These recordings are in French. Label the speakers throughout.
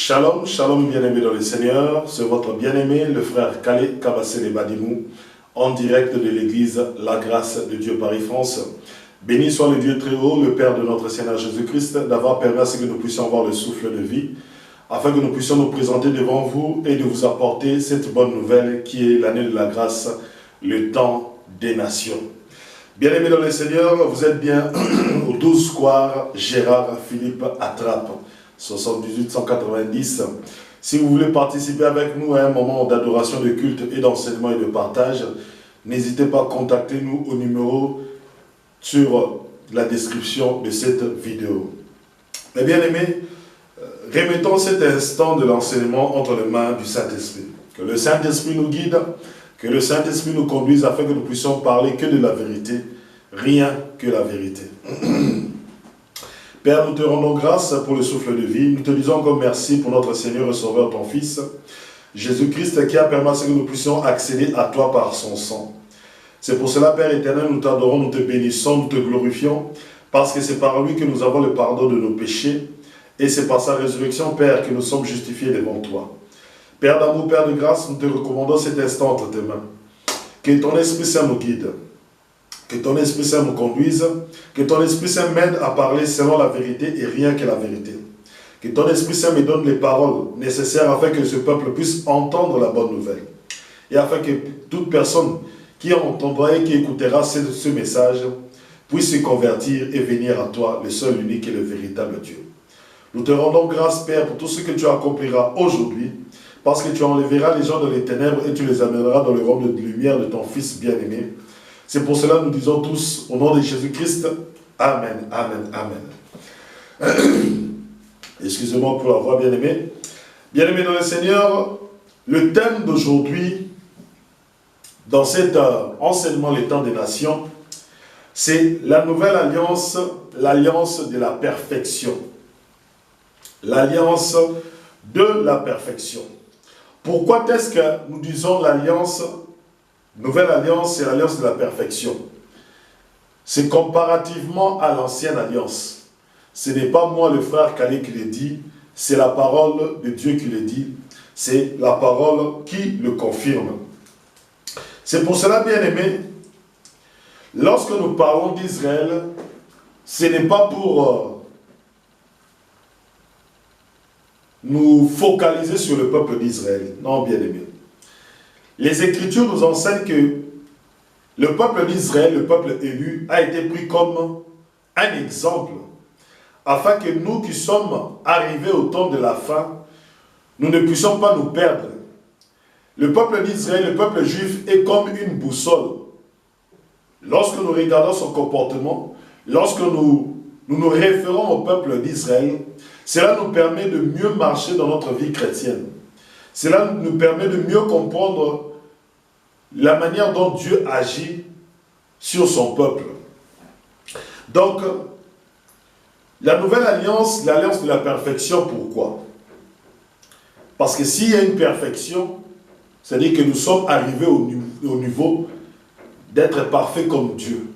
Speaker 1: Shalom, shalom bien-aimés dans le Seigneur, c'est votre bien-aimé, le frère Kale Kabasele Badimou, en direct de l'église La Grâce de Dieu Paris-France. Béni soit le Dieu très haut, le Père de notre Seigneur Jésus-Christ, d'avoir permis à ce que nous puissions avoir le souffle de vie, afin que nous puissions nous présenter devant vous et de vous apporter cette bonne nouvelle qui est l'année de la grâce, le temps des nations. Bien-aimés dans le Seigneur, vous êtes bien au 12 square Gérard Philippe Attrape. 78 190. Si vous voulez participer avec nous à un moment d'adoration, de culte et d'enseignement et de partage, n'hésitez pas à contacter nous au numéro sur la description de cette vidéo. Mais bien aimés, remettons cet instant de l'enseignement entre les mains du Saint-Esprit. Que le Saint-Esprit nous guide, que le Saint-Esprit nous conduise afin que nous puissions parler que de la vérité, rien que la vérité. Père, nous te rendons grâce pour le souffle de vie. Nous te disons encore merci pour notre Seigneur et Sauveur, ton Fils, Jésus-Christ, qui a permis à ce que nous puissions accéder à toi par son sang. C'est pour cela, Père éternel, nous t'adorons, nous te bénissons, nous te glorifions, parce que c'est par lui que nous avons le pardon de nos péchés, et c'est par sa résurrection, Père, que nous sommes justifiés devant toi. Père d'amour, Père de grâce, nous te recommandons cet instant entre tes mains. Que ton Esprit Saint nous guide. Que ton Esprit Saint nous conduise, que ton Esprit Saint m'aide à parler selon la vérité et rien que la vérité. Que ton Esprit Saint me donne les paroles nécessaires afin que ce peuple puisse entendre la bonne nouvelle. Et afin que toute personne qui entendra et qui écoutera ce message puisse se convertir et venir à toi, le seul, l'unique et le véritable Dieu. Nous te rendons grâce, Père, pour tout ce que tu accompliras aujourd'hui, parce que tu enlèveras les gens de les ténèbres et tu les amèneras dans le royaume de lumière de ton Fils bien-aimé. C'est pour cela que nous disons tous, au nom de Jésus-Christ, Amen, Amen, Amen. Excusez-moi pour la voix, bien-aimé. Bien-aimé dans le Seigneur, le thème d'aujourd'hui, dans cet enseignement, les temps des nations, c'est la nouvelle alliance, l'alliance de la perfection. L'alliance de la perfection. Pourquoi est-ce que nous disons l'alliance? Nouvelle alliance, c'est l'alliance de la perfection. C'est comparativement à l'ancienne alliance. Ce n'est pas moi, le frère Kale, qui le dit, c'est la parole de Dieu qui le dit. C'est la parole qui le confirme. C'est pour cela, bien aimé, lorsque nous parlons d'Israël, ce n'est pas pour nous focaliser sur le peuple d'Israël. Non, bien aimé. Les Écritures nous enseignent que le peuple d'Israël, le peuple élu, a été pris comme un exemple, afin que nous qui sommes arrivés au temps de la fin, nous ne puissions pas nous perdre. Le peuple d'Israël, le peuple juif, est comme une boussole. Lorsque nous regardons son comportement, lorsque nous nous référons au peuple d'Israël, cela nous permet de mieux marcher dans notre vie chrétienne. Cela nous permet de mieux comprendre la manière dont Dieu agit sur son peuple. Donc, la nouvelle alliance, l'alliance de la perfection, pourquoi? Parce que s'il y a une perfection, c'est-à-dire que nous sommes arrivés au niveau d'être parfaits comme Dieu.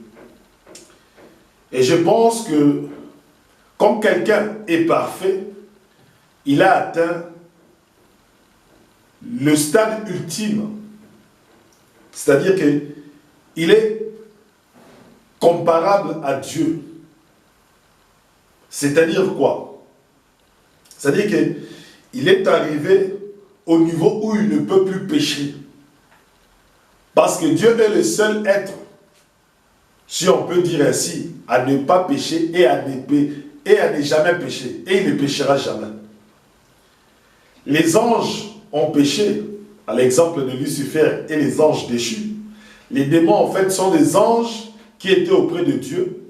Speaker 1: Et je pense que, comme quelqu'un est parfait, il a atteint le stade ultime. C'est-à-dire qu'il est comparable à Dieu. C'est-à-dire quoi? C'est-à-dire qu'il est arrivé au niveau où il ne peut plus pécher. Parce que Dieu est le seul être, si on peut dire ainsi, à ne pas pécher et à ne jamais pécher. Et il ne péchera jamais. Les anges ont péché, à l'exemple de Lucifer et les anges déchus. Les démons, en fait, sont des anges qui étaient auprès de Dieu,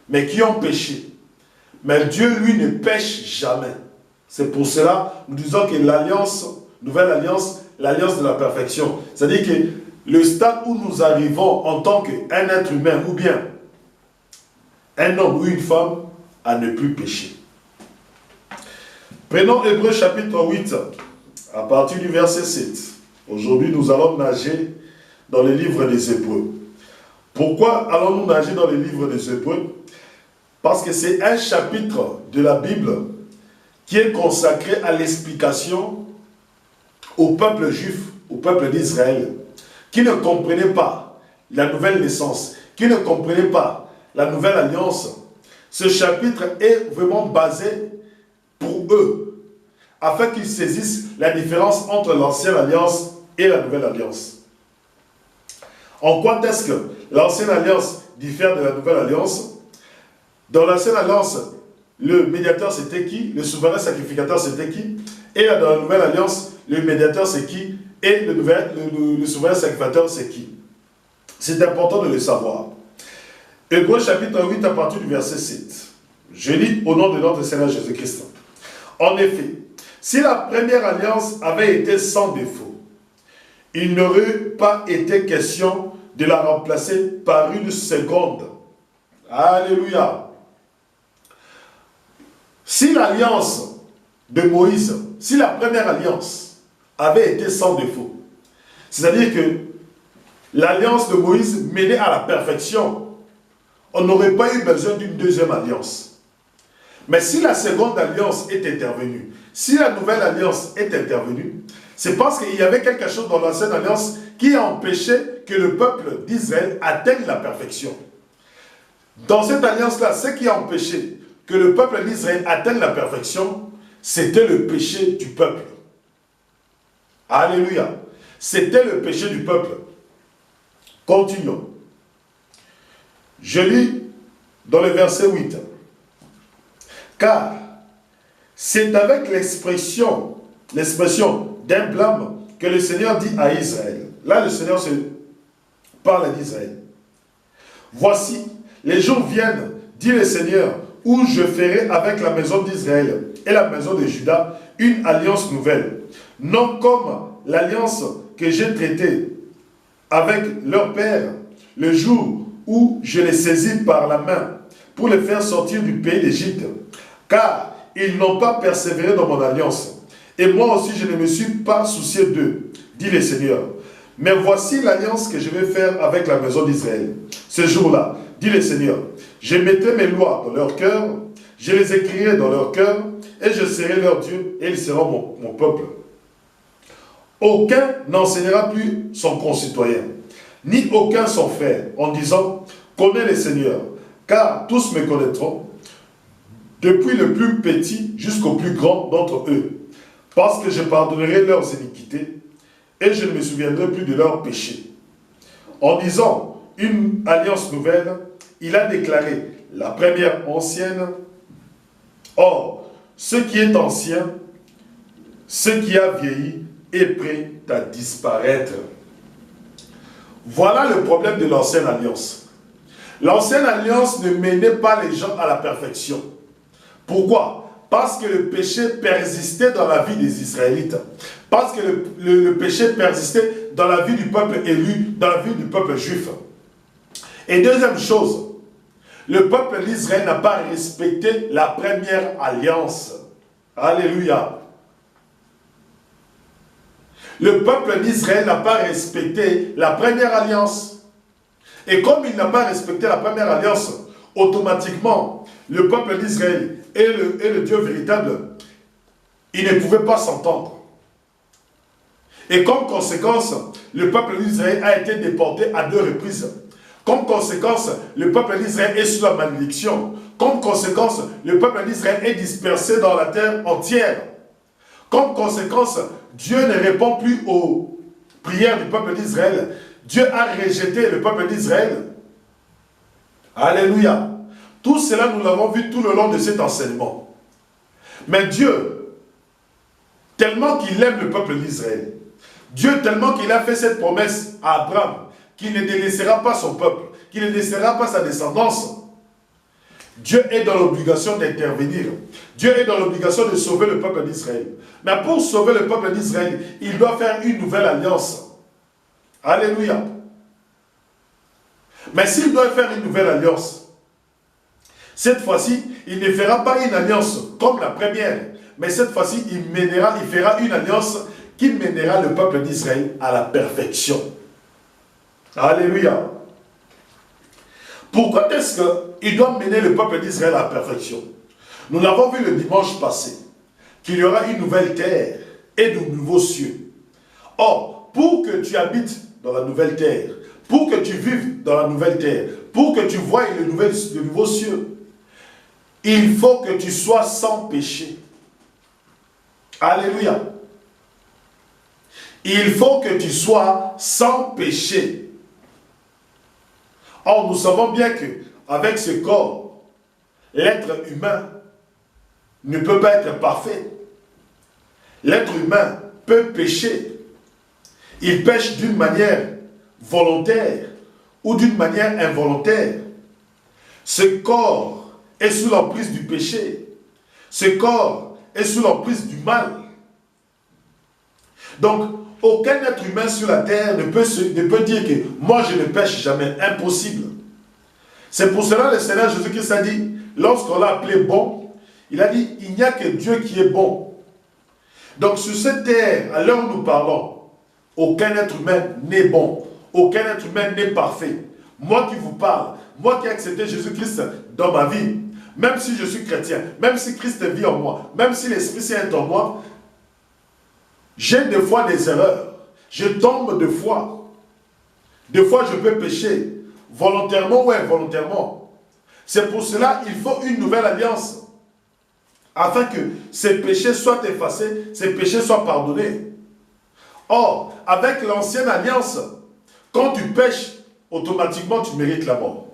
Speaker 1: mais qui ont péché. Mais Dieu, lui, ne pêche jamais. C'est pour cela, nous disons que l'alliance, nouvelle alliance, l'alliance de la perfection. C'est-à-dire que le stade où nous arrivons en tant qu'un être humain, ou bien un homme ou une femme, à ne plus pécher. Prenons Hébreux chapitre 8, à partir du verset 7. Aujourd'hui, nous allons nager dans les livres des Hébreux. Pourquoi allons-nous nager dans les livres des Hébreux? Parce que c'est un chapitre de la Bible qui est consacré à l'explication au peuple juif, au peuple d'Israël, qui ne comprenait pas la nouvelle naissance, qui ne comprenait pas la nouvelle alliance. Ce chapitre est vraiment basé pour eux, afin qu'ils saisissent la différence entre l'ancienne alliance et la nouvelle alliance. En quoi est-ce que l'ancienne alliance diffère de la nouvelle alliance? Dans l'ancienne alliance, le médiateur c'était qui? Le souverain sacrificateur c'était qui? Et dans la nouvelle alliance, le médiateur c'est qui? Et le souverain sacrificateur c'est qui? C'est important de le savoir. Hébreux chapitre 8 à partir du verset 7. Je lis au nom de notre Seigneur Jésus-Christ. En effet, si la première alliance avait été sans défaut, il n'aurait pas été question de la remplacer par une seconde. Alléluia. Si l'alliance de Moïse, si la première alliance avait été sans défaut, c'est-à-dire que l'alliance de Moïse menait à la perfection, on n'aurait pas eu besoin d'une deuxième alliance. Mais si la seconde alliance est intervenue, si la nouvelle alliance est intervenue, c'est parce qu'il y avait quelque chose dans l'ancienne alliance qui a empêché que le peuple d'Israël atteigne la perfection. Dans cette alliance-là, ce qui a empêché que le peuple d'Israël atteigne la perfection, c'était le péché du peuple. Alléluia. C'était le péché du peuple. Continuons. Je lis dans le verset 8. Car c'est avec l'expression d'un blâme que le Seigneur dit à Israël. Là, le Seigneur parle d'Israël. Voici, les jours viennent, dit le Seigneur, où je ferai avec la maison d'Israël et la maison de Juda une alliance nouvelle. Non comme l'alliance que j'ai traitée avec leur père le jour où je les saisis par la main pour les faire sortir du pays d'Égypte. Car ils n'ont pas persévéré dans mon alliance. Et moi aussi, je ne me suis pas soucié d'eux, dit le Seigneur. Mais voici l'alliance que je vais faire avec la maison d'Israël. Ce jour-là, dit le Seigneur, je mettrai mes lois dans leur cœur, je les écrirai dans leur cœur, et je serai leur Dieu, et ils seront mon peuple. Aucun n'enseignera plus son concitoyen, ni aucun son frère, en disant, connais le Seigneur, car tous me connaîtront, depuis le plus petit jusqu'au plus grand d'entre eux, parce que je pardonnerai leurs iniquités, et je ne me souviendrai plus de leurs péchés. En disant une alliance nouvelle, il a déclaré la première ancienne. Or, ce qui est ancien, ce qui a vieilli, est prêt à disparaître. Voilà le problème de l'ancienne alliance. L'ancienne alliance ne menait pas les gens à la perfection. Pourquoi? Parce que le péché persistait dans la vie des Israélites. Parce que le péché persistait dans la vie du peuple élu, dans la vie du peuple juif. Et deuxième chose, le peuple d'Israël n'a pas respecté la première alliance. Alléluia. Le peuple d'Israël n'a pas respecté la première alliance. Et comme il n'a pas respecté la première alliance, automatiquement, le peuple d'Israël et le Dieu véritable, ils ne pouvaient pas s'entendre. Et comme conséquence, le peuple d'Israël a été déporté à 2 reprises. Comme conséquence, le peuple d'Israël est sous la malédiction. Comme conséquence, le peuple d'Israël est dispersé dans la terre entière. Comme conséquence, Dieu ne répond plus aux prières du peuple d'Israël. Dieu a rejeté le peuple d'Israël. Alléluia. Tout cela, nous l'avons vu tout le long de cet enseignement. Mais Dieu, tellement qu'il aime le peuple d'Israël, Dieu, tellement qu'il a fait cette promesse à Abraham, qu'il ne délaissera pas son peuple, qu'il ne délaissera pas sa descendance, Dieu est dans l'obligation d'intervenir. Dieu est dans l'obligation de sauver le peuple d'Israël. Mais pour sauver le peuple d'Israël, il doit faire une nouvelle alliance. Alléluia. Mais s'il doit faire une nouvelle alliance, cette fois-ci, il ne fera pas une alliance comme la première, mais cette fois-ci, il fera une alliance qui mènera le peuple d'Israël à la perfection. Alléluia. Pourquoi est-ce qu'il doit mener le peuple d'Israël à la perfection? Nous l'avons vu le dimanche passé. qu'il y aura une nouvelle terre et de nouveaux cieux. Or, pour que tu habites dans la nouvelle terre, pour que tu vives dans la nouvelle terre, pour que tu voies le nouveau cieux, il faut que tu sois sans péché. Alléluia. Il faut que tu sois sans péché. Or, nous savons bien que avec ce corps, l'être humain ne peut pas être parfait. L'être humain peut pécher. Il pêche d'une manière volontaire ou d'une manière involontaire. Ce corps est sous l'emprise du péché. Ce corps est sous l'emprise du mal. Donc, aucun être humain sur la terre ne peut dire que moi je ne pêche jamais. Impossible. C'est pour cela que le Seigneur Jésus-Christ a dit, lorsqu'on l'a appelé bon, il a dit, il n'y a que Dieu qui est bon. Donc sur cette terre, à l'heure où nous parlons, aucun être humain n'est bon. Aucun être humain n'est parfait. Moi qui vous parle, moi qui ai accepté Jésus-Christ dans ma vie, même si je suis chrétien, même si Christ vit en moi, même si l'Esprit Saint est en moi, j'ai des fois des erreurs. Je tombe de fois. Des fois, je peux pécher, volontairement ou involontairement. C'est pour cela qu'il faut une nouvelle alliance, afin que ces péchés soient effacés, ces péchés soient pardonnés. Or, avec l'ancienne alliance, quand tu pêches, automatiquement tu mérites la mort.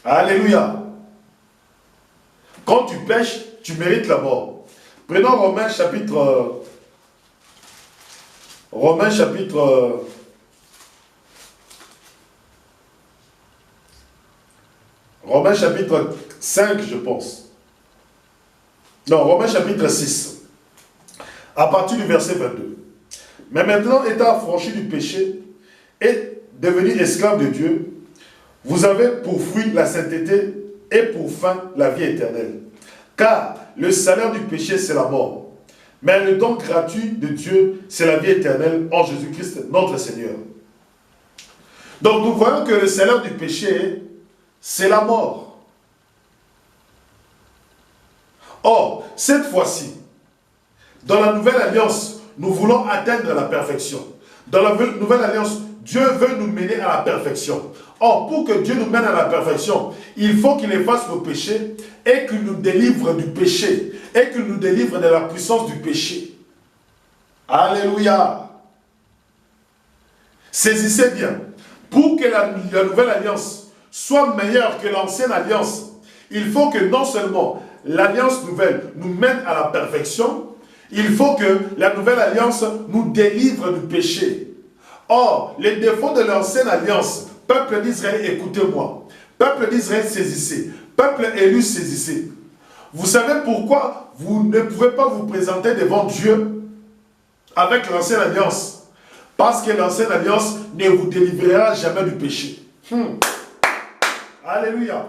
Speaker 1: Alléluia. Quand tu pêches, tu mérites la mort. Prenons Romains chapitre 5, je pense. Non, Romains chapitre 6. À partir du verset 22. Mais maintenant, étant affranchi du péché et devenu esclave de Dieu, vous avez pour fruit la sainteté et pour fin la vie éternelle. Car le salaire du péché, c'est la mort. Mais le don gratuit de Dieu, c'est la vie éternelle en Jésus-Christ, notre Seigneur. Donc nous voyons que le salaire du péché, c'est la mort. Or, cette fois-ci, dans la nouvelle alliance, nous voulons atteindre la perfection. Dans la nouvelle alliance, Dieu veut nous mener à la perfection. Or, pour que Dieu nous mène à la perfection, il faut qu'il efface nos péchés et qu'il nous délivre du péché et qu'il nous délivre de la puissance du péché. Alléluia. Saisissez bien. Pour que la nouvelle alliance soit meilleure que l'ancienne alliance, il faut que non seulement l'alliance nouvelle nous mène à la perfection, il faut que la nouvelle alliance nous délivre du péché. Or, les défauts de l'ancienne alliance, peuple d'Israël, écoutez-moi. Peuple d'Israël, saisissez. Peuple élu, saisissez. Vous savez pourquoi vous ne pouvez pas vous présenter devant Dieu avec l'ancienne alliance? Parce que l'ancienne alliance ne vous délivrera jamais du péché. Alléluia.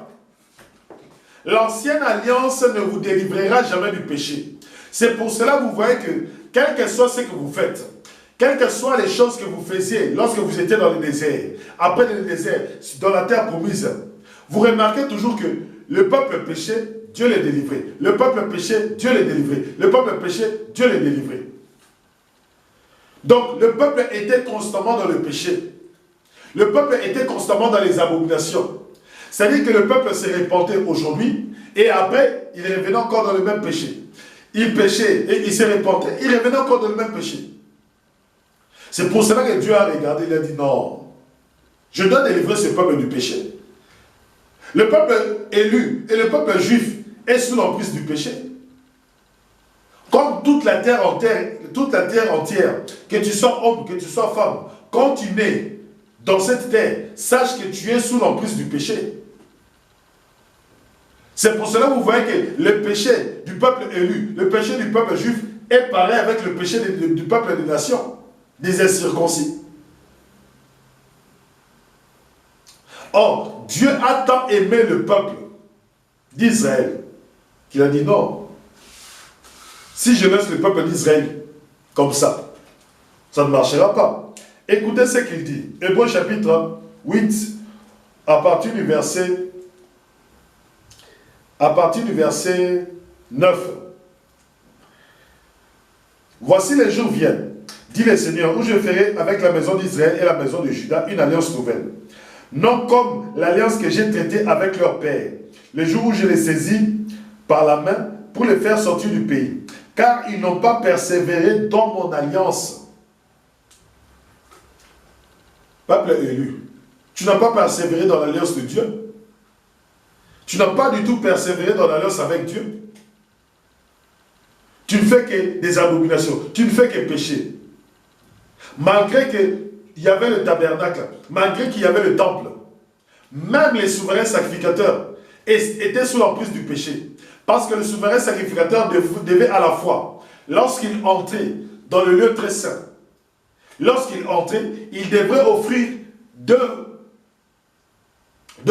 Speaker 1: L'ancienne alliance ne vous délivrera jamais du péché. C'est pour cela que vous voyez que, quel que soit ce que vous faites, quelles que soient les choses que vous faisiez lorsque vous étiez dans le désert, après le désert, dans la terre promise, vous remarquez toujours que le peuple péchait, Dieu les délivrait. Le peuple péchait, Dieu les délivrait. Le peuple péchait, Dieu les délivrait. Donc, le peuple était constamment dans le péché. Le peuple était constamment dans les abominations. C'est-à-dire que le peuple s'est repenté aujourd'hui et après, il revenait encore dans le même péché. Il péchait et il s'est repenté, il revenait encore dans le même péché. C'est pour cela que Dieu a regardé, il a dit non, je dois délivrer ce peuple du péché. Le peuple élu et le peuple juif est sous l'emprise du péché. Comme toute la terre entière, que tu sois homme, que tu sois femme, quand tu nais dans cette terre, sache que tu es sous l'emprise du péché. C'est pour cela que vous voyez que le péché du peuple élu, le péché du peuple juif est pareil avec le péché du peuple des nations, des incirconcis. Or, Dieu a tant aimé le peuple d'Israël qu'il a dit non. Si je laisse le peuple d'Israël comme ça ne marchera pas. Écoutez ce qu'il dit. Hébreux chapitre 8, à partir du verset 9. Voici les jours viennent, dit le Seigneur, où je ferai avec la maison d'Israël et la maison de Juda une alliance nouvelle. Non comme l'alliance que j'ai traitée avec leur père, le jour où je les saisis par la main pour les faire sortir du pays. Car ils n'ont pas persévéré dans mon alliance. Peuple élu, tu n'as pas persévéré dans l'alliance de Dieu. Tu n'as pas du tout persévéré dans l'alliance avec Dieu. Tu ne fais que des abominations. Tu ne fais que pécher. Malgré qu'il y avait le tabernacle, malgré qu'il y avait le temple, même les souverains sacrificateurs étaient sous l'emprise du péché. Parce que le souverain sacrificateur devait à la fois, lorsqu'il entrait dans le lieu très saint, lorsqu'il entrait, il devrait offrir deux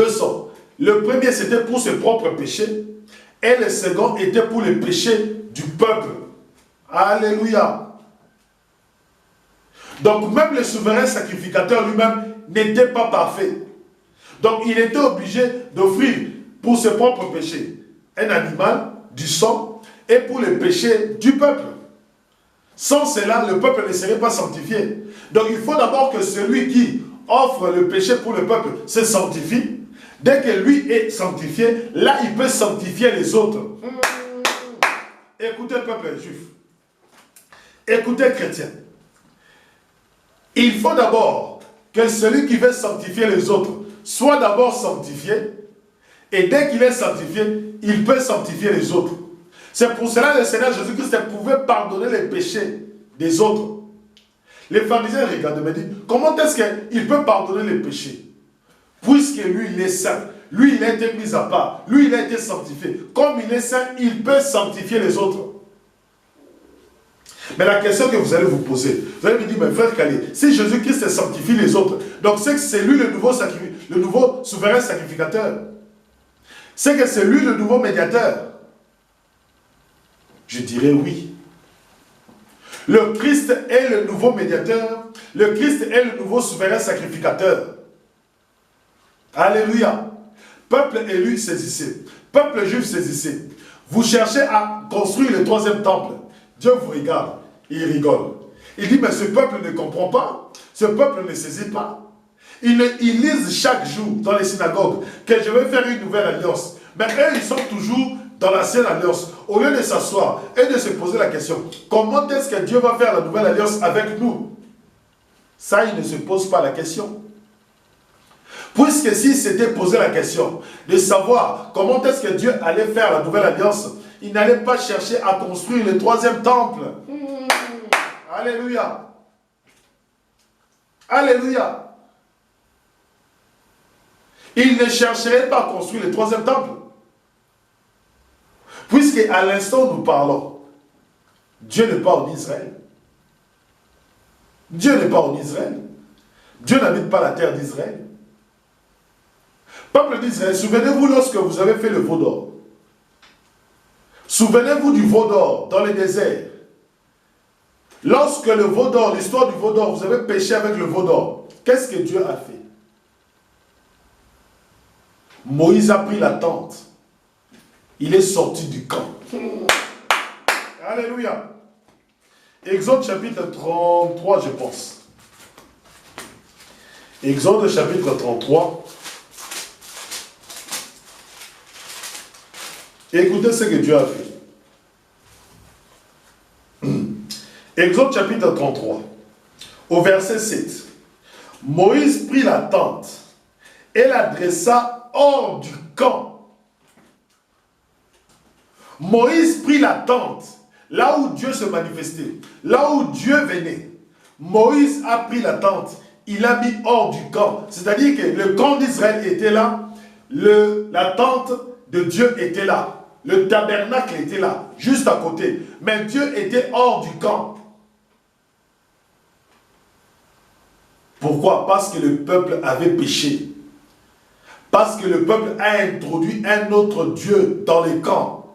Speaker 1: sangs. Le premier, c'était pour ses propres péchés, et le second était pour les péchés du peuple. Alléluia. Donc même le souverain sacrificateur lui-même n'était pas parfait. Donc il était obligé d'offrir pour ses propres péchés un animal, du sang, et pour les péchés du peuple. Sans cela, le peuple ne serait pas sanctifié. Donc il faut d'abord que celui qui offre le péché pour le peuple se sanctifie. Dès que lui est sanctifié, là il peut sanctifier les autres. Écoutez peuple juif. Écoutez chrétien. Il faut d'abord que celui qui veut sanctifier les autres soit d'abord sanctifié. Et dès qu'il est sanctifié, il peut sanctifier les autres. C'est pour cela que le Seigneur Jésus-Christ pouvait pardonner les péchés des autres. Les pharisiens regardent et me disent, comment est-ce qu'il peut pardonner les péchés? Puisque lui, il est saint. Lui, il a été mis à part. Lui, il a été sanctifié. Comme il est saint, il peut sanctifier les autres. Mais la question que vous allez vous poser, vous allez me dire, mais frère Calais, si Jésus-Christ sanctifie les autres, donc c'est que c'est lui le nouveau souverain sacrificateur. C'est que c'est lui le nouveau médiateur. Je dirais oui. Le Christ est le nouveau médiateur. Le Christ est le nouveau souverain sacrificateur. Alléluia. Peuple élu, saisissez. Peuple juif, saisissez. Vous cherchez à construire le troisième temple. Dieu vous regarde, il rigole. Il dit, mais ce peuple ne comprend pas. Ce peuple ne saisit pas. Ils lisent chaque jour dans les synagogues que je vais faire une nouvelle alliance. Mais eux, ils sont toujours dans l'ancienne alliance. Au lieu de s'asseoir et de se poser la question, comment est-ce que Dieu va faire la nouvelle alliance avec nous? Ça, ils ne se posent pas la question. Puisque s'ils s'étaient posé la question de savoir comment est-ce que Dieu allait faire la nouvelle alliance, ils n'allaient pas chercher à construire le troisième temple. Alléluia. Alléluia. Ils ne chercheraient pas à construire le troisième temple. Puisque à l'instant où nous parlons, Dieu n'est pas en Israël. Dieu n'est pas en Israël. Dieu n'habite pas la terre d'Israël. Peuple d'Israël, souvenez-vous lorsque vous avez fait le veau d'or. Souvenez-vous du veau d'or dans le désert. Lorsque le veau d'or, l'histoire du veau d'or, vous avez péché avec le veau d'or, qu'est-ce que Dieu a fait? Moïse a pris la tente. Il est sorti du camp. Alléluia. Exode chapitre 33, je pense. Exode chapitre 33. Écoutez ce que Dieu a fait. Exode chapitre 33, au verset 7. Moïse prit la tente et la dressa hors du camp. Moïse prit la tente, là où Dieu se manifestait, là où Dieu venait. Moïse a pris la tente, il l'a mis hors du camp. C'est-à-dire que le camp d'Israël était là, la tente de Dieu était là, le tabernacle était là, juste à côté. Mais Dieu était hors du camp. Pourquoi? Parce que le peuple avait péché. Parce que le peuple a introduit un autre Dieu dans les camps.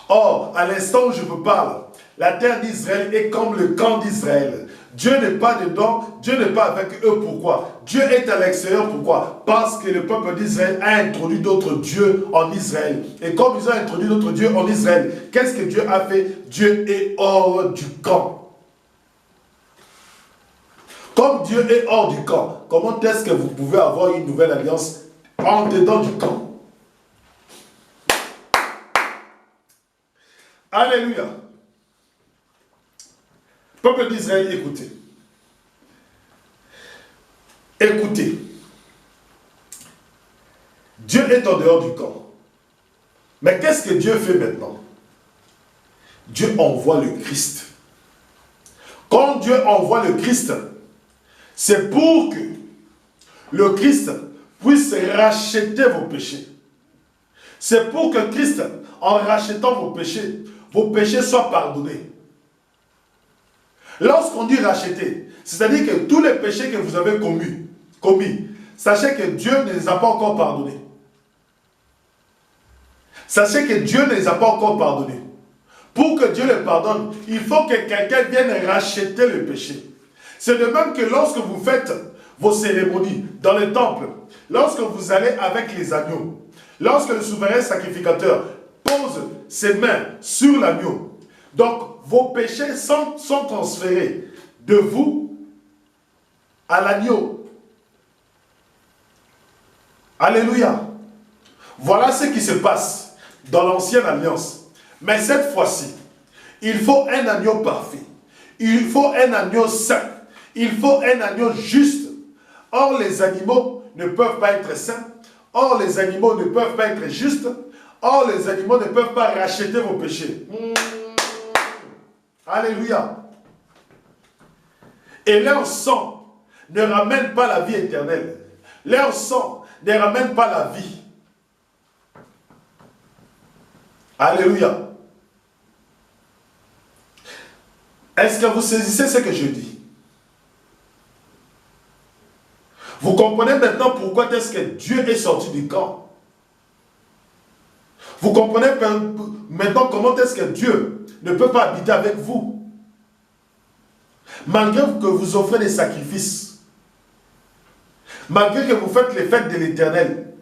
Speaker 1: Or, à l'instant où je vous parle, la terre d'Israël est comme le camp d'Israël. Dieu n'est pas dedans, Dieu n'est pas avec eux. Pourquoi? Dieu est à l'extérieur. Pourquoi? Parce que le peuple d'Israël a introduit d'autres dieux en Israël. Et comme ils ont introduit d'autres dieux en Israël, qu'est-ce que Dieu a fait? Dieu est hors du camp. Comme Dieu est hors du camp, comment est-ce que vous pouvez avoir une nouvelle alliance en dedans du camp? Alléluia. Peuple d'Israël, écoutez. Écoutez. Dieu est en dehors du camp. Mais qu'est-ce que Dieu fait maintenant? Dieu envoie le Christ. Quand Dieu envoie le Christ, c'est pour que le Christ puisse racheter vos péchés. C'est pour que Christ, en rachetant vos péchés soient pardonnés. Lorsqu'on dit racheter, c'est-à-dire que tous les péchés que vous avez commis, sachez que Dieu ne les a pas encore pardonnés. Sachez que Dieu ne les a pas encore pardonnés. Pour que Dieu les pardonne, il faut que quelqu'un vienne racheter le péché. C'est de même que lorsque vous faites vos cérémonies dans le temple, lorsque vous allez avec les agneaux, lorsque le souverain sacrificateur pose ses mains sur l'agneau, donc vos péchés sont transférés de vous à l'agneau. Alléluia. Voilà ce qui se passe dans l'ancienne alliance. Mais cette fois-ci, il faut un agneau parfait. Il faut un agneau saint. Il faut un agneau juste. Or, les animaux ne peuvent pas être saints. Or, les animaux ne peuvent pas être justes. Or, les animaux ne peuvent pas racheter vos péchés. Alléluia. Et leur sang ne ramène pas la vie éternelle. Leur sang ne ramène pas la vie. Alléluia. Est-ce que vous saisissez ce que je dis? Vous comprenez maintenant pourquoi est-ce que Dieu est sorti du camp? Vous comprenez maintenant comment est-ce que Dieu ne peut pas habiter avec vous? Malgré que vous offrez des sacrifices, malgré que vous faites les fêtes de l'Éternel,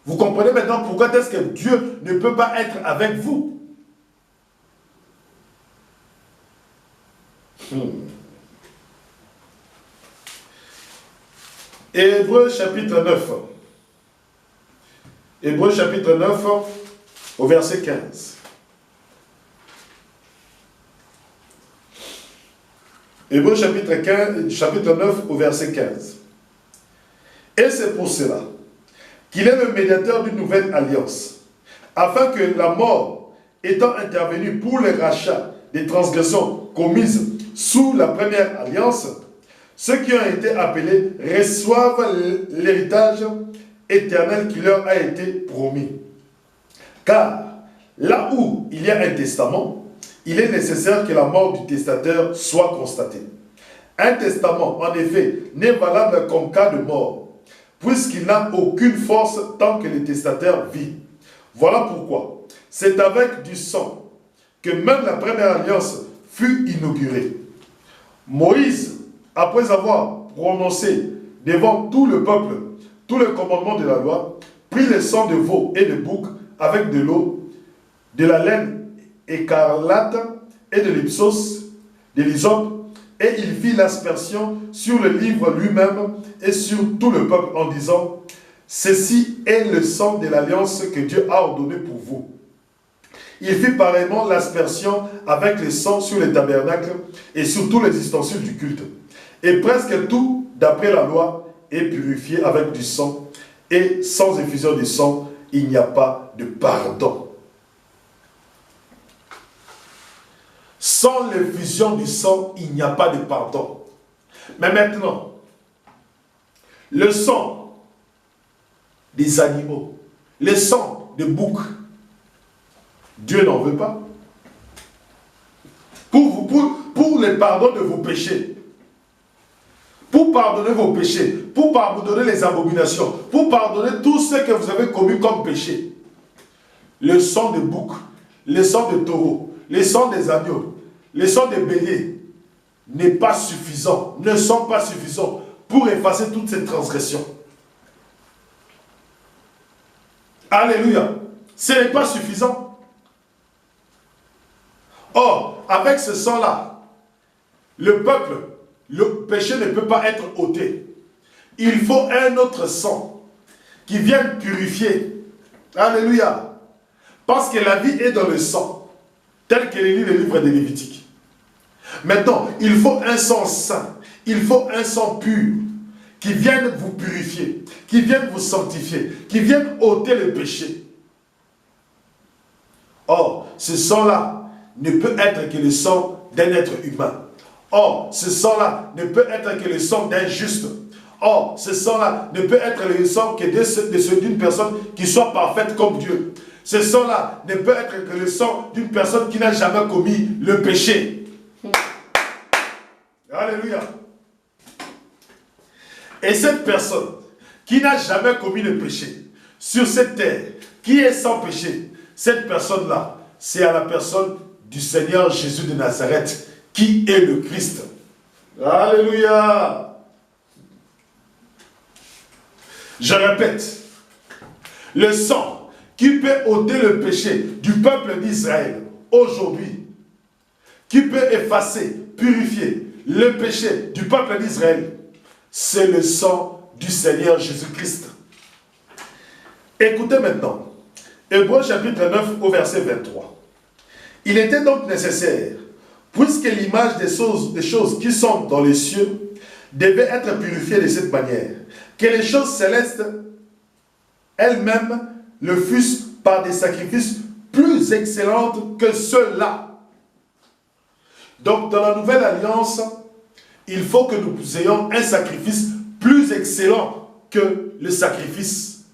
Speaker 1: vous comprenez maintenant pourquoi est-ce que Dieu ne peut pas être avec vous? Hébreux chapitre 9. Hébreux chapitre 9 au verset 15. Hébreux chapitre 9 au verset 15. Et c'est pour cela qu'il est le médiateur d'une nouvelle alliance, afin que la mort étant intervenue pour le rachat des transgressions commises sous la première alliance, ceux qui ont été appelés reçoivent l'héritage éternel qui leur a été promis. Car là où il y a un testament, il est nécessaire que la mort du testateur soit constatée. Un testament, en effet, n'est valable qu'en cas de mort, puisqu'il n'a aucune force tant que le testateur vit. Voilà pourquoi c'est avec du sang que même la première alliance fut inaugurée. Moïse, après avoir prononcé devant tout le peuple tout le commandement de la loi, prit le sang de veau et de bouc avec de l'eau, de la laine écarlate et de l'hypsos, de l'hysope, et il fit l'aspersion sur le livre lui-même et sur tout le peuple en disant: ceci est le sang de l'alliance que Dieu a ordonné pour vous. Il fit pareillement l'aspersion avec le sang sur les tabernacles et sur tous les ustensiles du culte. Et presque tout, d'après la loi, est purifié avec du sang, et sans effusion du sang, il n'y a pas de pardon. Sans l'effusion du sang, il n'y a pas de pardon. Mais maintenant, le sang des animaux, le sang de bouc, Dieu n'en veut pas. Pour le pardon de vos péchés, pour pardonner vos péchés, pour pardonner les abominations, pour pardonner tout ce que vous avez commis comme péché, le sang de bouc, le sang de taureau, le sang des agneaux, le sang des béliers n'est pas suffisant, ne sont pas suffisants pour effacer toutes ces transgressions. Alléluia. Ce n'est pas suffisant. Or, avec ce sang-là, le peuple, le péché ne peut pas être ôté. Il faut un autre sang qui vienne purifier. Alléluia. Parce que la vie est dans le sang, tel que le lit le livre des Lévitiques. Maintenant, il faut un sang saint, il faut un sang pur, qui vienne vous purifier, qui vienne vous sanctifier, qui vienne ôter le péché. Or, ce sang-là ne peut être que le sang d'un être humain. Or, ce sang-là ne peut être que le sang d'un juste. Or, ce sang-là ne peut être le sang que d'une personne qui soit parfaite comme Dieu. Ce sang-là ne peut être que le sang d'une personne qui n'a jamais commis le péché. Alléluia. Et cette personne qui n'a jamais commis le péché sur cette terre, qui est sans péché, cette personne-là, c'est à la personne du Seigneur Jésus de Nazareth, qui est le Christ. Alléluia. Je répète, le sang qui peut ôter le péché du peuple d'Israël aujourd'hui, qui peut effacer, purifier le péché du peuple d'Israël, c'est le sang du Seigneur Jésus-Christ. Écoutez maintenant, Hébreux chapitre 9 au verset 23. Il était donc nécessaire, puisque l'image des choses qui sont dans les cieux devait être purifiée de cette manière, que les choses célestes elles-mêmes le fussent par des sacrifices plus excellents que ceux-là. Donc dans la nouvelle alliance, il faut que nous ayons un sacrifice plus excellent que le sacrifice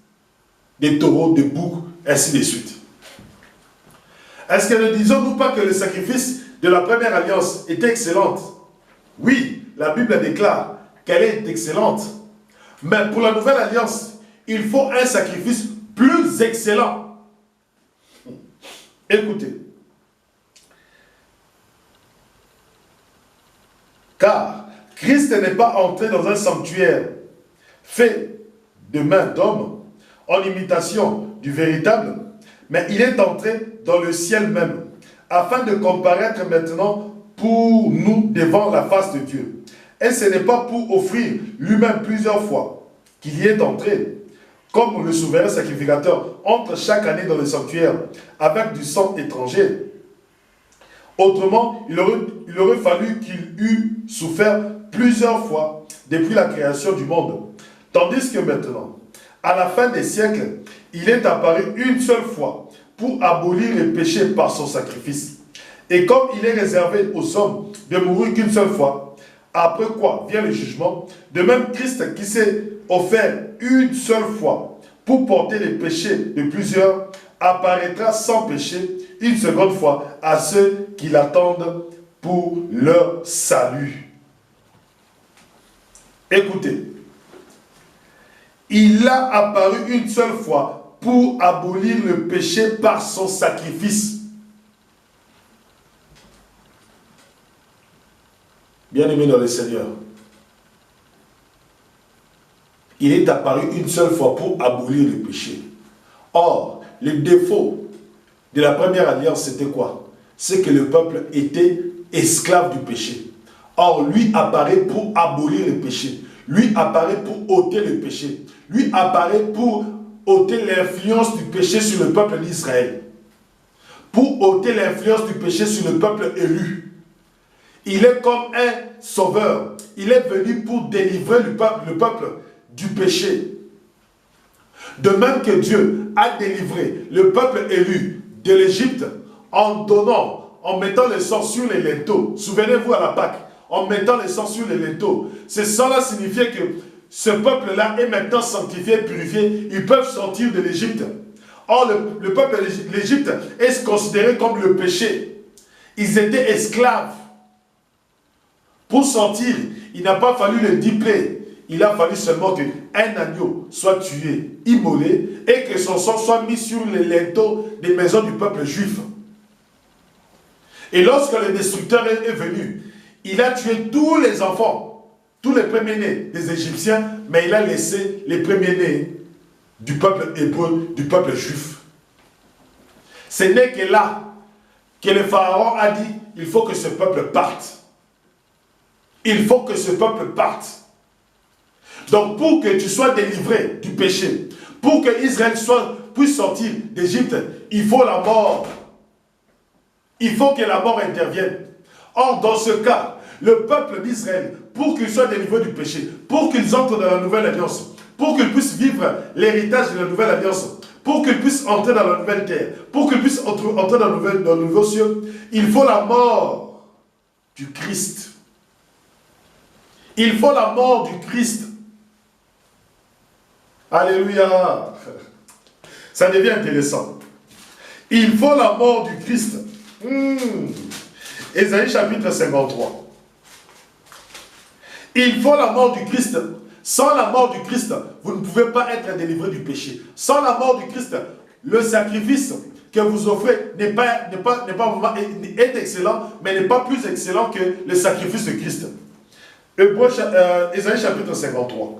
Speaker 1: des taureaux, des boucs, ainsi de suite. Est-ce que ne disons-nous pas que le sacrifice de la première alliance était excellente? Oui, la Bible déclare qu'elle est excellente. Mais pour la nouvelle alliance, il faut un sacrifice plus excellent. Écoutez. Car Christ n'est pas entré dans un sanctuaire fait de main d'homme, en imitation du véritable, mais il est entré dans le ciel même, afin de comparaître maintenant pour nous devant la face de Dieu. Et ce n'est pas pour offrir lui-même plusieurs fois qu'il y est entré, comme le souverain sacrificateur entre chaque année dans le sanctuaire avec du sang étranger. Autrement, il aurait fallu qu'il eût souffert plusieurs fois depuis la création du monde. Tandis que maintenant, à la fin des siècles, il est apparu une seule fois pour abolir les péchés par son sacrifice. Et comme il est réservé aux hommes de mourir qu'une seule fois, après quoi vient le jugement, de même Christ qui s'est offert une seule fois pour porter les péchés de plusieurs, apparaîtra sans péché une seconde fois à ceux qui l'attendent pour leur salut. Écoutez, il a apparu une seule fois pour abolir le péché par son sacrifice. Bien-aimé dans le Seigneur, il est apparu une seule fois pour abolir le péché. Or, le défaut de la première alliance, c'était quoi? C'est que le peuple était esclave du péché. Or, lui apparaît pour abolir le péché. Lui apparaît pour ôter le péché. Lui apparaît pour ôter l'influence du péché sur le peuple d'Israël. Pour ôter l'influence du péché sur le peuple élu. Il est comme un sauveur. Il est venu pour délivrer le peuple du péché. De même que Dieu a délivré le peuple élu de l'Égypte en donnant, en mettant le sang sur les linteaux. Souvenez-vous à la Pâque, en mettant le sang sur les linteaux. Ce sang-là signifiait que ce peuple-là est maintenant sanctifié, purifié. Ils peuvent sortir de l'Égypte. Or, le peuple de l'Égypte est considéré comme le péché. Ils étaient esclaves. Pour sortir, il n'a pas fallu le dipler. Il a fallu seulement qu'un agneau soit tué, immolé, et que son sang soit mis sur les linteaux des maisons du peuple juif. Et lorsque le destructeur est venu, il a tué tous les enfants, tous les premiers-nés des Égyptiens, mais il a laissé les premiers-nés du peuple hébreu, du peuple juif. Ce n'est que là que le pharaon a dit, il faut que ce peuple parte. Il faut que ce peuple parte. Donc pour que tu sois délivré du péché, pour que Israël puisse sortir d'Égypte, il faut la mort. Il faut que la mort intervienne. Or, dans ce cas, le peuple d'Israël, pour qu'il soit délivré du péché, pour qu'ils entrent dans la nouvelle alliance, pour qu'ils puissent vivre l'héritage de la nouvelle alliance, pour qu'ils puissent entrer dans la nouvelle terre, pour qu'ils puissent entrer dans le nouveau ciel, il faut la mort du Christ. Il faut la mort du Christ. Alléluia. Ça devient intéressant. Il faut la mort du Christ. Ésaïe chapitre 53. Il faut la mort du Christ. Sans la mort du Christ, vous ne pouvez pas être délivré du péché. Sans la mort du Christ, le sacrifice que vous offrez est excellent, mais n'est pas plus excellent que le sacrifice de Christ. Ésaïe chapitre 53.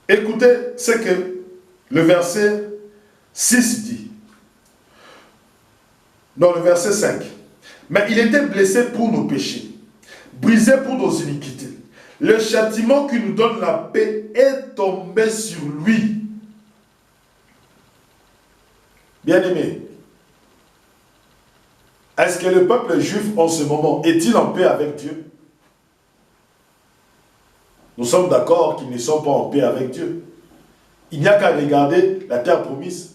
Speaker 1: Écoutez ce que le verset 6 dit. Dans le verset 5. Mais il était blessé pour nos péchés, brisé pour nos iniquités. Le châtiment qui nous donne la paix est tombé sur lui. Bien-aimé, est-ce que le peuple juif en ce moment est-il en paix avec Dieu? Nous sommes d'accord qu'ils ne sont pas en paix avec Dieu. Il n'y a qu'à regarder la terre promise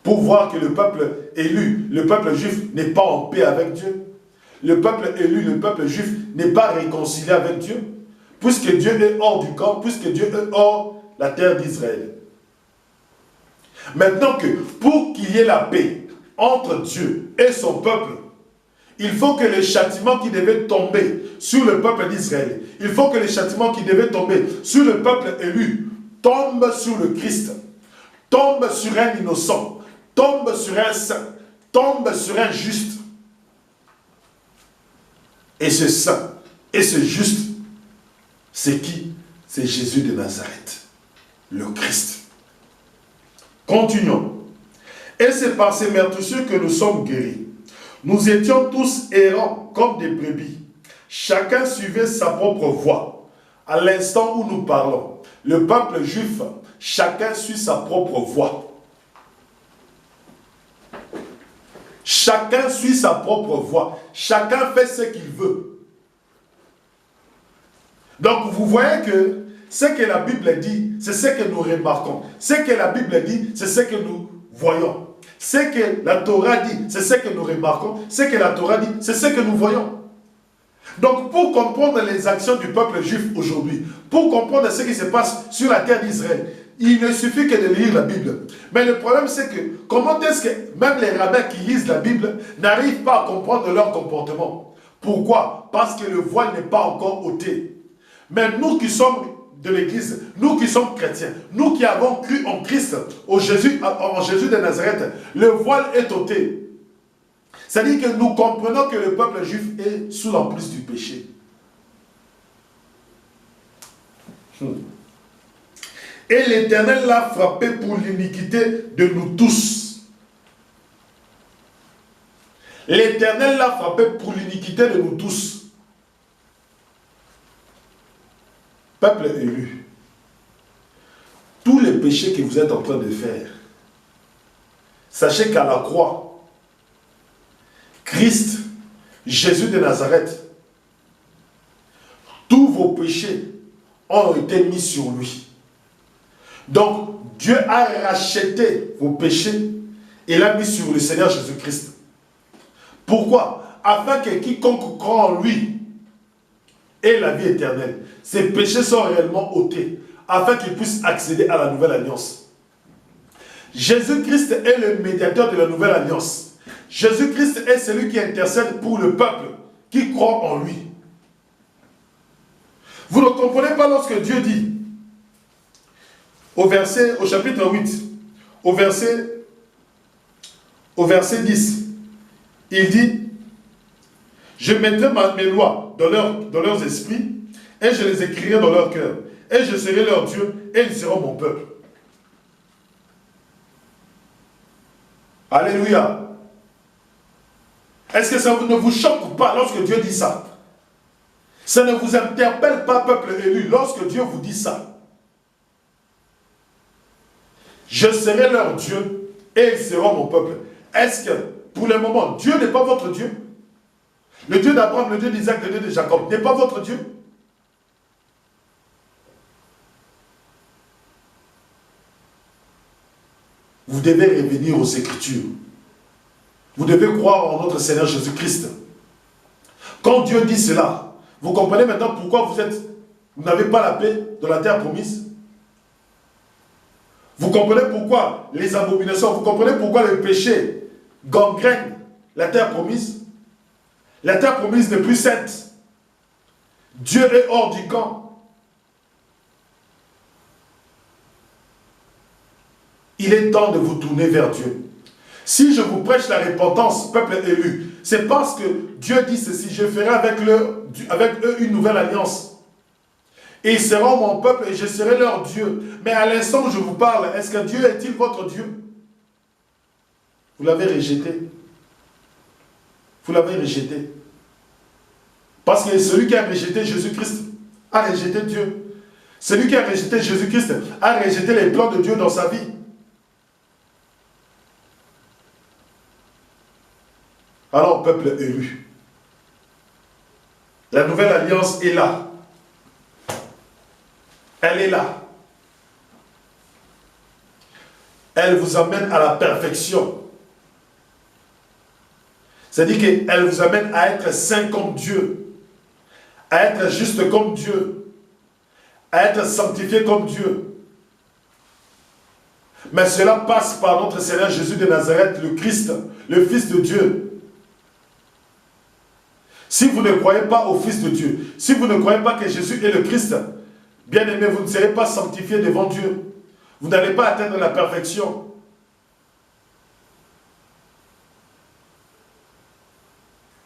Speaker 1: pour voir que le peuple élu, le peuple juif n'est pas en paix avec Dieu. Le peuple élu, le peuple juif n'est pas réconcilié avec Dieu, puisque Dieu est hors du camp, puisque Dieu est hors la terre d'Israël. Maintenant que pour qu'il y ait la paix entre Dieu et son peuple, il faut que le châtiment qui devait tomber sur le peuple d'Israël, il faut que le châtiment qui devait tomber sur le peuple élu tombe sur le Christ, tombe sur un innocent, tombe sur un saint, tombe sur un juste. Et ce saint et ce juste, c'est qui? C'est Jésus de Nazareth, le Christ. Continuons. Et c'est par ces meurtrissures que nous sommes guéris. Nous étions tous errants comme des brebis. Chacun suivait sa propre voie. À l'instant où nous parlons, le peuple juif, chacun suit sa propre voie. Chacun suit sa propre voie. Chacun fait ce qu'il veut. Donc vous voyez que ce que la Bible dit, c'est ce que nous remarquons. Ce que la Bible dit, c'est ce que nous voyons. Ce que la Torah dit, c'est ce que nous remarquons. Ce que la Torah dit, c'est ce que nous voyons. Donc pour comprendre les actions du peuple juif aujourd'hui, pour comprendre ce qui se passe sur la terre d'Israël, il ne suffit que de lire la Bible. Mais le problème c'est que, comment est-ce que même les rabbins qui lisent la Bible n'arrivent pas à comprendre leur comportement? Pourquoi? Parce que le voile n'est pas encore ôté. Mais nous qui sommes de l'Église, nous qui sommes chrétiens, nous qui avons cru en Christ, en Jésus de Nazareth, le voile est ôté. C'est-à-dire que nous comprenons que le peuple juif est sous l'emprise du péché. Et l'Éternel l'a frappé pour l'iniquité de nous tous. L'Éternel l'a frappé pour l'iniquité de nous tous. Peuple élu, tous les péchés que vous êtes en train de faire, sachez qu'à la croix, Christ, Jésus de Nazareth, tous vos péchés ont été mis sur lui. Donc, Dieu a racheté vos péchés et l'a mis sur le Seigneur Jésus-Christ. Pourquoi? Afin que quiconque croit en lui ait la vie éternelle. Ses péchés sont réellement ôtés, afin qu'il puisse accéder à la nouvelle alliance. Jésus-Christ est le médiateur de la nouvelle alliance. Jésus-Christ est celui qui intercède pour le peuple qui croit en lui. Vous ne comprenez pas lorsque Dieu dit, au chapitre 8, au verset au verset 10, il dit, je mettrai mes lois dans leurs esprits, et je les écrirai dans leur cœur, et je serai leur Dieu, et ils seront mon peuple. Alléluia. Est-ce que ça ne vous choque pas lorsque Dieu dit ça? Ça ne vous interpelle pas, peuple élu, lorsque Dieu vous dit ça? Je serai leur Dieu et ils seront mon peuple. Est-ce que, pour le moment, Dieu n'est pas votre Dieu? Le Dieu d'Abraham, le Dieu d'Isaac, le Dieu de Jacob n'est pas votre Dieu? Vous devez revenir aux Écritures. Vous devez croire en notre Seigneur Jésus-Christ. Quand Dieu dit cela, vous comprenez maintenant pourquoi vous n'avez pas la paix dans la terre promise? Vous comprenez pourquoi les abominations, vous comprenez pourquoi le péché gangrène la terre promise? La terre promise n'est plus sainte. Dieu est hors du camp. Il est temps de vous tourner vers Dieu. Si je vous prêche la repentance, peuple élu, c'est parce que Dieu dit ceci, je ferai avec eux une nouvelle alliance. Et ils seront mon peuple et je serai leur Dieu. Mais à l'instant où je vous parle, est-ce que Dieu est-il votre Dieu? Vous l'avez rejeté. Vous l'avez rejeté. Parce que celui qui a rejeté Jésus-Christ a rejeté Dieu. Celui qui a rejeté Jésus-Christ a rejeté les plans de Dieu dans sa vie. Alors, peuple élu, la nouvelle alliance est là. Elle est là. Elle vous amène à la perfection. C'est-à-dire qu'elle vous amène à être saint comme Dieu, à être juste comme Dieu, à être sanctifié comme Dieu. Mais cela passe par notre Seigneur Jésus de Nazareth, le Christ, le Fils de Dieu. Si vous ne croyez pas au Fils de Dieu, si vous ne croyez pas que Jésus est le Christ, bien aimé, vous ne serez pas sanctifié devant Dieu. Vous n'allez pas atteindre la perfection.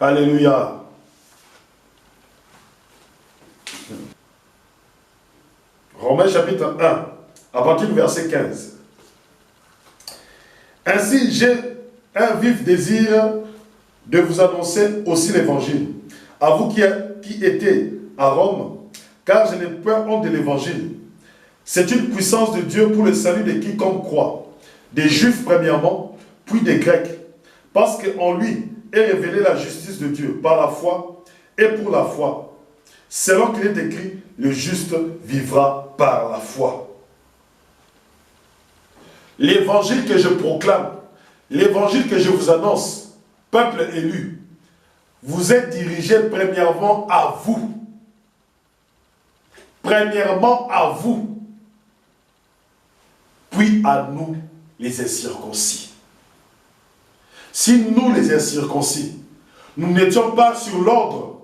Speaker 1: Alléluia. Romains chapitre 1, à partir du verset 15. Ainsi, j'ai un vif désir de vous annoncer aussi l'évangile, à vous qui étiez à Rome, car je n'ai pas honte de l'évangile. C'est une puissance de Dieu pour le salut de quiconque croit, des Juifs premièrement, puis des Grecs, parce qu'en lui est révélée la justice de Dieu par la foi et pour la foi. Selon qu'il est écrit, le juste vivra par la foi. L'évangile que je proclame, l'évangile que je vous annonce, peuple élu, vous êtes dirigé premièrement à vous. Premièrement à vous. Puis à nous, les incirconcis. Si nous, les incirconcis, nous n'étions pas sur l'ordre,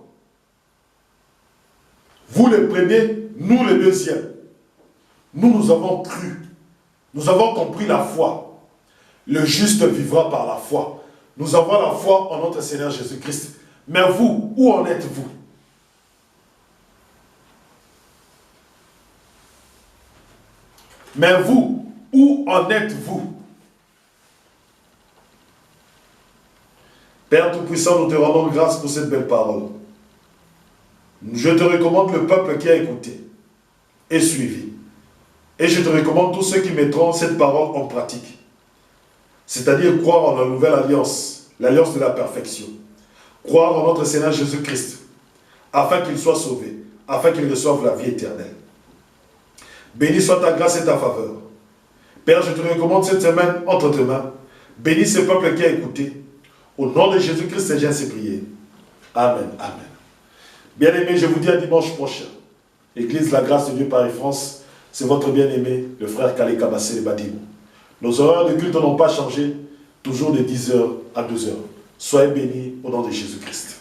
Speaker 1: vous le premier, nous le deuxième, nous avons cru, nous avons compris la foi. Le juste vivra par la foi. Nous avons la foi en notre Seigneur Jésus-Christ. Mais vous, où en êtes-vous? Mais vous, où en êtes-vous? Père Tout-Puissant, nous te rendons grâce pour cette belle parole. Je te recommande le peuple qui a écouté et suivi. Et je te recommande tous ceux qui mettront cette parole en pratique. C'est-à-dire croire en la nouvelle alliance, l'alliance de la perfection. Croire en notre Seigneur Jésus-Christ, afin qu'il soit sauvé, afin qu'il reçoive la vie éternelle. Béni soit ta grâce et ta faveur. Père, je te recommande cette semaine entre tes mains. Bénis ce peuple qui a écouté. Au nom de Jésus-Christ, j'ai ainsi prié. Amen. Amen. Bien-aimés, je vous dis à dimanche prochain. Église La Grâce de Dieu Paris-France, c'est votre bien-aimé, le frère Kale Kabassé de Badimou. Nos horaires de culte n'ont pas changé, toujours de 10h à 12h. Soyez bénis au nom de Jésus-Christ.